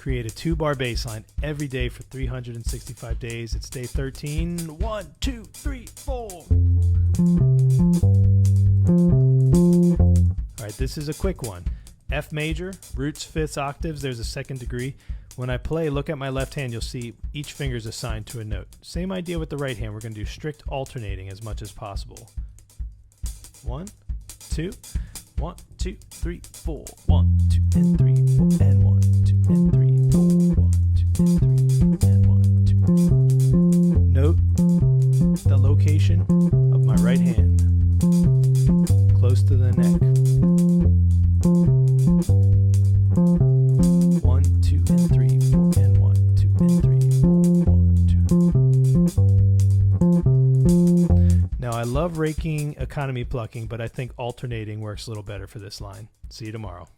Create a 2-bar bass line every day for 365 days. It's day 13. 1, 2, 3, 4. All right, this is a quick one. F major, roots, fifths, octaves, there's a second degree. When I play, look at my left hand, you'll see each finger is assigned to a note. Same idea with the right hand. We're going to do strict alternating as much as possible. 1, 2, 1, 2, 3, 4. 1, 2, and 3, 4, and 1, 2, and 3, 4. 1, 2, and 3, and 1, 2. Note the location of my right hand, close to the neck. 1, 2, and 3, 4, and 1, 2, and 3, 4, 1, 2. Now I love raking economy plucking, but I think alternating works a little better for this line. See you tomorrow.